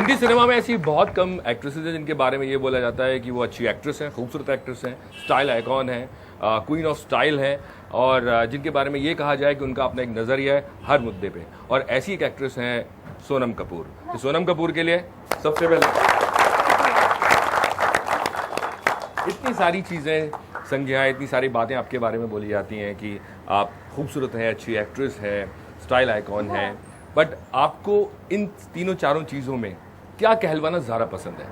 Hindi cinema में ऐसी बहुत कम एक्ट्रेसेस हैं जिनके बारे में ये बोला जाता है कि वो अच्छी एक्ट्रेस हैं, खूबसूरत एक्ट्रेस हैं, स्टाइल आइकॉन हैं, क्वीन ऑफ स्टाइल हैं, और जिनके बारे में ये कहा जाए कि उनका अपना एक नज़रिया है हर मुद्दे पे। और ऐसी एक एक्ट्रेस हैं सोनम कपूर। तो सोनम कपूर के लिए सबसे पहले इतनी सारी चीज़ें, संज्ञाएँ, इतनी सारी बातें आपके बारे में बोली जाती हैं कि आप खूबसूरत हैं, अच्छी एक्ट्रेस है, स्टाइल आइकॉन है, बट आपको इन तीनों चारों चीज़ों में क्या कहलवाना ज़्यादा पसंद है?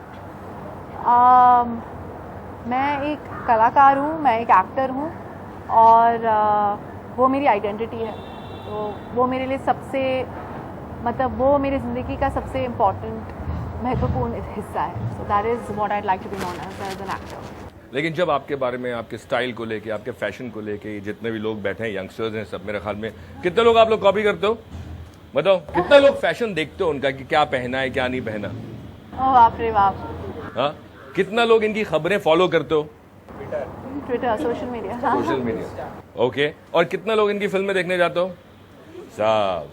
मैं एक कलाकार हूँ, मैं एक एक्टर हूँ, और वो मेरी आइडेंटिटी है। तो वो मेरे लिए सबसे, मतलब वो मेरी ज़िंदगी का सबसे इम्पोर्टेंट, महत्वपूर्ण हिस्सा है। So that is what I like to be known as an actor. लेकिन जब आपके बारे में, आपके स्टाइल को लेके, आपके फैशन को लेके जितने भी लोग बैठे हैं, यंगस्टर्स हैं सब, मेरे ख्याल में कितने लोग आप लोग कॉपी करते हो? बताओ, कितने लोग फैशन देखते हो उनका कि क्या पहना है क्या नहीं पहना? ओह बाप रे बाप। हाँ, कितना लोग इनकी खबरें फॉलो करते हो? Twitter, social media. Social media, okay. और कितना लोग इनकी फिल्में देखने जाते हो? साहब,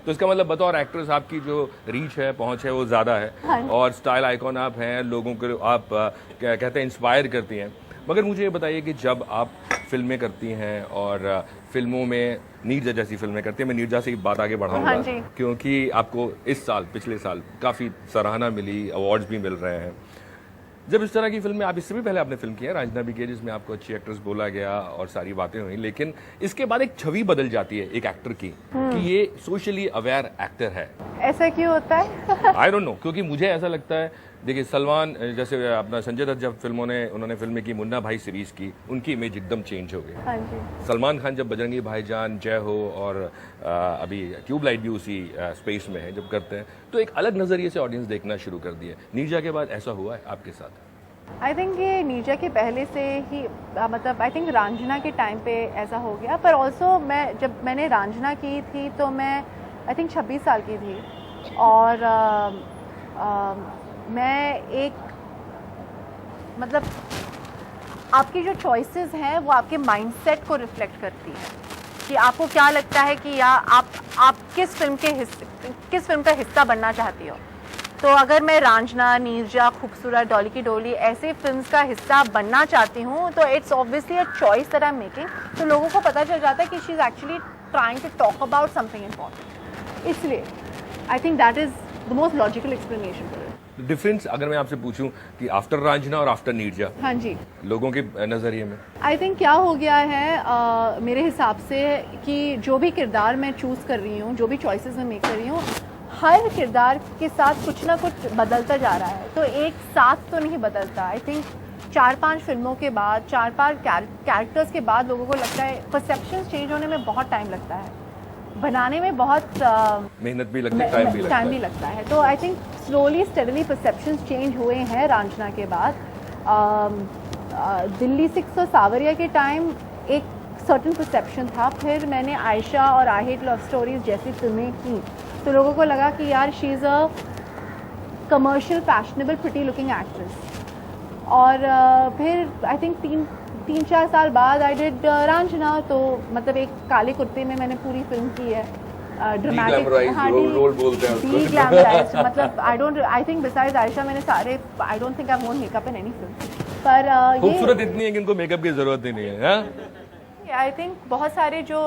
तो इसका मतलब बतौर एक्ट्रेस आपकी जो रीच है, पहुंच है, वो ज़्यादा है। हाँ। और स्टाइल आइकॉन आप हैं, लोगों को आप क्या कहते हैं, इंस्पायर करती हैं। मगर मुझे ये बताइए कि जब आप फिल्में करती हैं और फिल्मों में नीरजा जैसी फिल्में करती हैं, मैं नीरजा से बात आगे बढ़ाऊंगा, हाँ जी। क्योंकि आपको इस साल, पिछले साल काफ़ी सराहना मिली, अवार्ड्स भी मिल रहे हैं। जब इस तरह की फिल्में, आप इससे भी पहले आपने फिल्म की है रांझना भी की है, जिसमें आपको अच्छी एक्ट्रेस बोला गया और सारी बातें हुई, लेकिन इसके बाद एक छवि बदल जाती है एक एक्टर की कि ये सोशली अवेयर एक्टर है। ऐसा क्यों होता है? आई डोंट नो, क्योंकि मुझे ऐसा लगता है, देखिए सलमान, जैसे अपना संजय दत्त जब उन्होंने फिल्में की, मुन्ना भाई सीरीज की, उनकी इमेज एकदम चेंज हो गई। हाँ जी। सलमान खान जब बजरंगी भाईजान, जय हो और अभी ट्यूबलाइट भी उसी स्पेस में है, जब करते हैं तो एक अलग नज़रिए से ऑडियंस देखना शुरू कर दिया। नीरजा के बाद ऐसा हुआ है आपके साथ? आई थिंक ये नीरजा के पहले से ही, मतलब आई थिंक रांझना के टाइम पे ऐसा हो गया। पर ऑल्सो जब मैंने रांझना की थी तो मैं आई थिंक 26 साल की थी, और मैं एक, मतलब आपकी जो चॉइसेस हैं वो आपके माइंडसेट को रिफ्लेक्ट करती है कि आपको क्या लगता है कि या आप किस फिल्म का हिस्सा बनना चाहती हो। तो अगर मैं रांझना, नीरजा, खूबसूरत, डॉली की डोली ऐसे फिल्म्स का हिस्सा बनना चाहती हूँ, तो it's obviously a choice that I am making. तो लोगों को पता चल जाता है कि she is actually trying to talk about something important. इसलिए I think that is the most logical explanation for it. Difference अगर मैं आपसे पूछूं कि आफ्टर रांझना और आफ्टर नीरजा, हाँ जी, लोगों के नज़रिए में आई थिंक क्या हो गया है मेरे हिसाब से कि जो भी किरदार मैं चूज़ कर रही हूँ, जो भी चॉइसेस मैं मेक कर रही हूँ, हर किरदार के साथ कुछ ना कुछ बदलता जा रहा है। तो एक साथ तो नहीं बदलता। आई थिंक 4-5 फिल्मों के बाद, 4-5 कैरेक्टर्स के बाद लोगों को लगता है, परसेप्शंस चेंज होने में बहुत टाइम लगता है, बनाने में बहुत मेहनत भी लगती है, टाइम भी लगता है। तो I think slowly steadily perceptions change हुए हैं रांझना के बाद। दिल्ली 6 और सावरिया के टाइम एक सर्टन परसेप्शन था, फिर मैंने आयशा और आई हेट लव स्टोरीज जैसी फिल्में की तो लोगों को लगा कि यार she is a commercial, fashionable, pretty looking actress. और फिर आई थिंक 3-4 साल बाद आई डिड रांझना, तो मतलब एक काले कुर्ते में मैंने पूरी फिल्म की है। ड्रामेटिक रोल बोलते हैं उसको। ग्लैमराइज्ड, मतलब आई थिंक बिसाइड्स आयशा मैंने सारे, I don't think I won't makeup in any film. पर ये खूबसूरत इतनी है कि इनको मेकअप की जरूरत ही नहीं है। आई थिंक बहुत सारे जो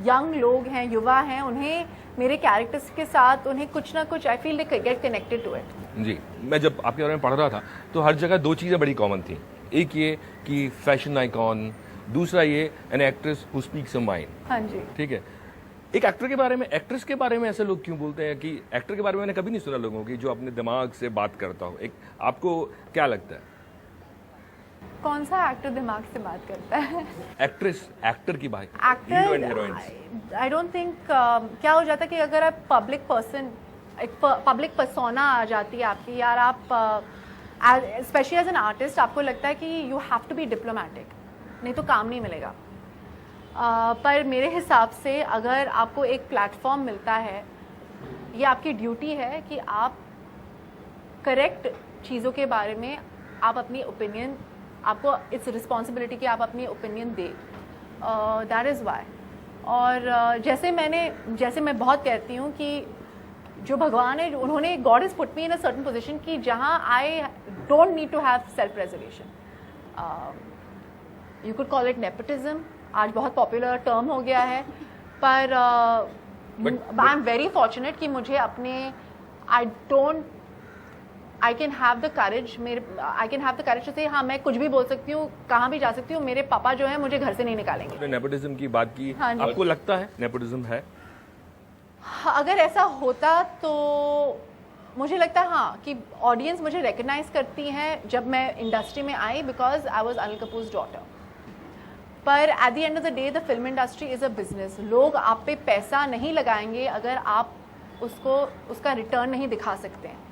यंग लोग हैं, युवा हैं, उन्हें मेरे कैरेक्टर्स के साथ उन्हें कुछ ना कुछ, I feel they get connected to it. जी, मैं जब आपके बारे में पढ़ रहा था तो हर जगह दो चीज़ें बड़ी कॉमन थी। एक ये कि फैशन आइकॉन, दूसरा ये an actress who speaks a mind. हाँ जी, ठीक है। एक एक्टर के बारे में, एक्ट्रेस के बारे में ऐसे लोग क्यों बोलते हैं कि एक्टर के बारे में मैंने कभी नहीं सुना लोगों की जो अपने दिमाग से बात करता हो। एक आपको क्या लगता है, कौन सा एक्टर दिमाग से बात करता है? एक्ट्रेस, एक्टर की बात, actor, heroines. I don't think, क्या हो जाता है कि अगर आप पब्लिक पर्सन, एक पब्लिक पर्सोना आ जाती है आपकी, यार आप स्पेशली एज एन आर्टिस्ट आपको लगता है कि you have to be diplomatic, नहीं तो काम नहीं मिलेगा। पर मेरे हिसाब से अगर आपको एक प्लेटफॉर्म मिलता है, ये आपकी ड्यूटी है कि आप करेक्ट चीज़ों के बारे में आप अपनी ओपिनियन, आपको इट्स रिस्पॉन्सिबिलिटी कि आप अपनी opinion they. That is why. और जैसे मैं बहुत कहती हूँ कि जो भगवान है, उन्होंने, God is put me in a certain position कि जहाँ I don't need to have self preservation. You could call it nepotism, आज बहुत पॉपुलर टर्म हो गया है, पर आई एम वेरी फॉर्चुनेट कि मुझे अपने, I can have the courage to say हाँ मैं कुछ भी बोल सकती हूँ, कहाँ भी जा सकती हूँ. मेरे पापा जो है मुझे घर से नहीं निकालेंगे. नेपोटिज्म की बात की, हाँ जी. आपको लगता है नेपोटिज्म है? अगर ऐसा होता तो मुझे लगता है हाँ कि ऑडियंस मुझे रिकग्नाइज करती है जब मैं इंडस्ट्री में आई, because I was Anil Kapoor's daughter. पर at the end of the day the film industry is a business. लोग आप पे पैसा नहीं लगाएंगे अगर आप उसका रिटर्न नहीं दिखा सकते हैं.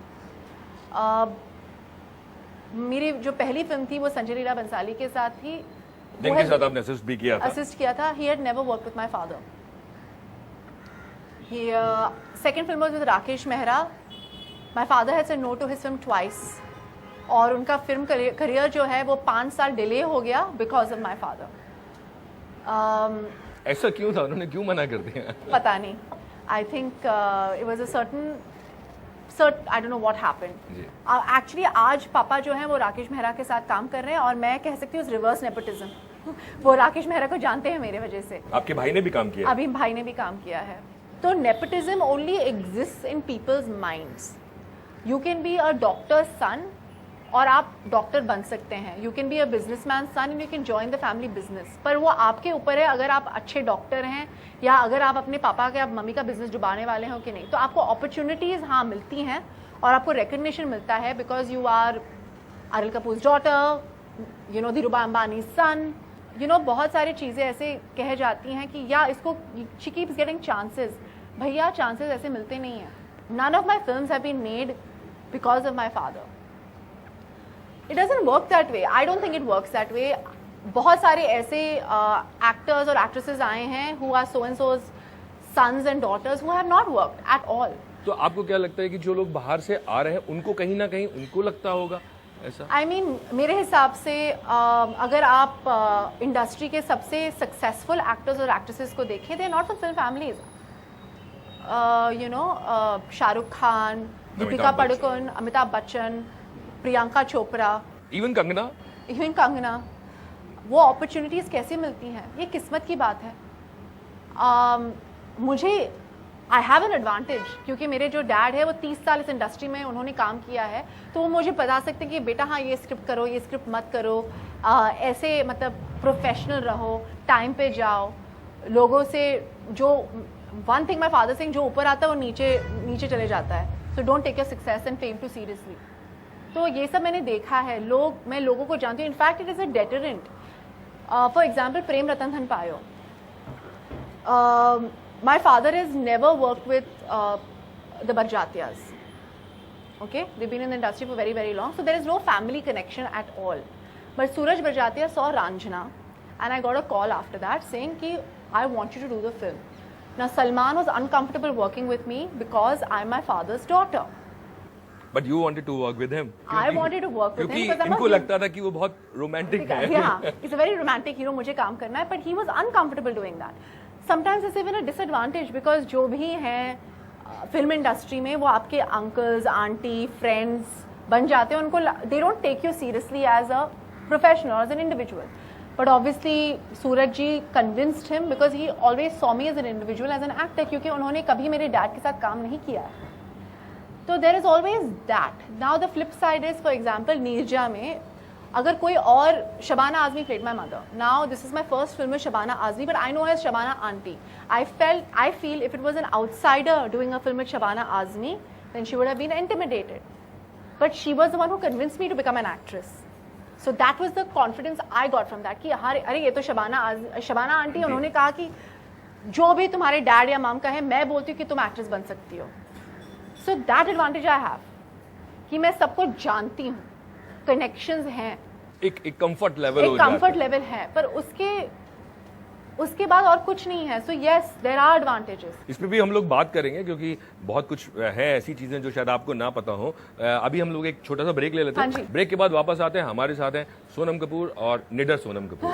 मेरी जो पहली फिल्म थी वो संजय लीला बंसाली के साथ थी, जिनके साथ आपने असिस्ट भी किया था. असिस्ट किया था. He had never worked with my father. Second film was with Rakesh Mehra. My father had said no to his film twice, और उनका फिल्म करियर जो है वो 5 साल डिले हो गया बिकॉज ऑफ माय फादर. ऐसा क्यों था, उन्होंने क्यों मना कर दिया? पता नहीं. I think it was a certain I don't know what happened. Actually आज पापा जो हैं वो राकेश मेहरा के साथ काम कर रहे हैं, और मैं कह सकती हूँ रिवर्स नेपोटिज्म. वो राकेश मेहरा को जानते हैं मेरे वजह से. आपके भाई ने भी काम किया? अभी भाई ने भी काम किया है. तो nepotism only exist in people's minds. You can be a doctor's son और आप डॉक्टर बन सकते हैं. You can be a businessman son and you can join the family business. पर वो आपके ऊपर है अगर आप अच्छे डॉक्टर हैं या अगर आप अपने पापा के, आप मम्मी का बिजनेस डुबाने वाले हो कि नहीं. तो आपको अपॉर्चुनिटीज हाँ मिलती हैं और आपको रिकग्निशन मिलता है because you are Anil Kapoor daughter, you know Dhirubhai Ambani son, you know बहुत सारी चीज़ें ऐसे कह जाती हैं कि या इसको शी कीप्स गेटिंग चांसेस. भैया चांसेस ऐसे मिलते नहीं हैं. None of my films have been made because of my father. It doesn't work that way. I don't think it works that way. बहुत सारे ऐसे एक्टर्स और एक्ट्रेसेस आए हैं who are so and so's sons and daughters who have not worked at all. तो आपको क्या लगता है कि जो लोग बाहर से आ रहे हैं उनको कहीं ना कहीं उनको लगता होगा ऐसा? I mean, मेरे हिसाब से अगर आप इंडस्ट्री के सबसे सक्सेसफुल एक्टर्स और एक्ट्रेसेस को देखें, they are not from film families. You know, Shahrukh Khan, Deepika Padukone, Amitabh Bachchan, Priyanka Chopra, even Kangana, वो अपॉर्चुनिटीज़ कैसे मिलती हैं? ये किस्मत की बात है. मुझे आई हैव एन एडवांटेज क्योंकि मेरे जो डैड है वो 30 साल इस इंडस्ट्री में उन्होंने काम किया है, तो वो मुझे बता सकते हैं कि बेटा हाँ ये स्क्रिप्ट करो, ये स्क्रिप्ट मत करो, ऐसे मतलब प्रोफेशनल रहो, टाइम पे जाओ, लोगों से जो वन थिंग माई फादर सिंह जो ऊपर आता है वो नीचे चले जाता है. So don't take your success and fame too seriously. तो ये सब मैंने देखा है. मैं लोगों को जानती हूँ. In fact it is a deterrent. For example Prem Ratan Dhan Payo. My father is never work with the Barjatyas. Okay, they've been in the industry for very, very long. So there is no family connection at all. But Suraj Barjatya saw Ranjana and I got a call after that saying ki I want you to do the film. Now Salman was uncomfortable working with me because I'm my father's daughter. But you wanted to work with him. I wanted to work with him क्योंकि इनको लगता था कि वो बहुत romantic है. Yeah, he's a very romantic hero. मुझे काम करना है, but he was uncomfortable doing that. Sometimes it's even a disadvantage because जो भी हैं फिल्म इंडस्ट्री में वो आपके अंकल्स, आंटी, फ्रेंड्स बन जाते हैं. उनको they don't take you seriously as a professional, as an individual. But obviously Suraj ji convinced him because he always saw me as an individual, as an actor, क्योंकि उन्होंने कभी मेरे डैड के साथ काम नहीं किया है. तो there is always that. Now the flip side is, for example Neerja में अगर कोई और, Shabana Azmi played my mother. Now this is my first film with Shabana Azmi, but I know her as Shabana Aunty. I feel if it was an outsider doing a film with Shabana Azmi, then she would have been intimidated. But she was the one who convinced me to become an actress. So that was the confidence I got from that. कि अरे ये तो Shabana aunty, उन्होंने कहा कि जो भी तुम्हारे डैड या मॉम का है, मैं बोलती हूँ कि तुम एक्ट्रेस बन सकती हो. So that advantage I have कि मैं सबको जानती हूँ, कनेक्शंस हैं, एक कंफर्ट लेवल, एक कंफर्ट लेवल है, पर उसके बाद और कुछ नहीं है. So yes, there are advantages. इस पे भी हम लोग बात करेंगे क्योंकि बहुत कुछ है ऐसी चीजें जो शायद आपको ना पता हो. अभी हम लोग एक छोटा सा ब्रेक ले लेते हैं. ब्रेक के बाद वापस आते हैं. हमारे साथ हैं सोनम कपूर और निडर सोनम कपूर.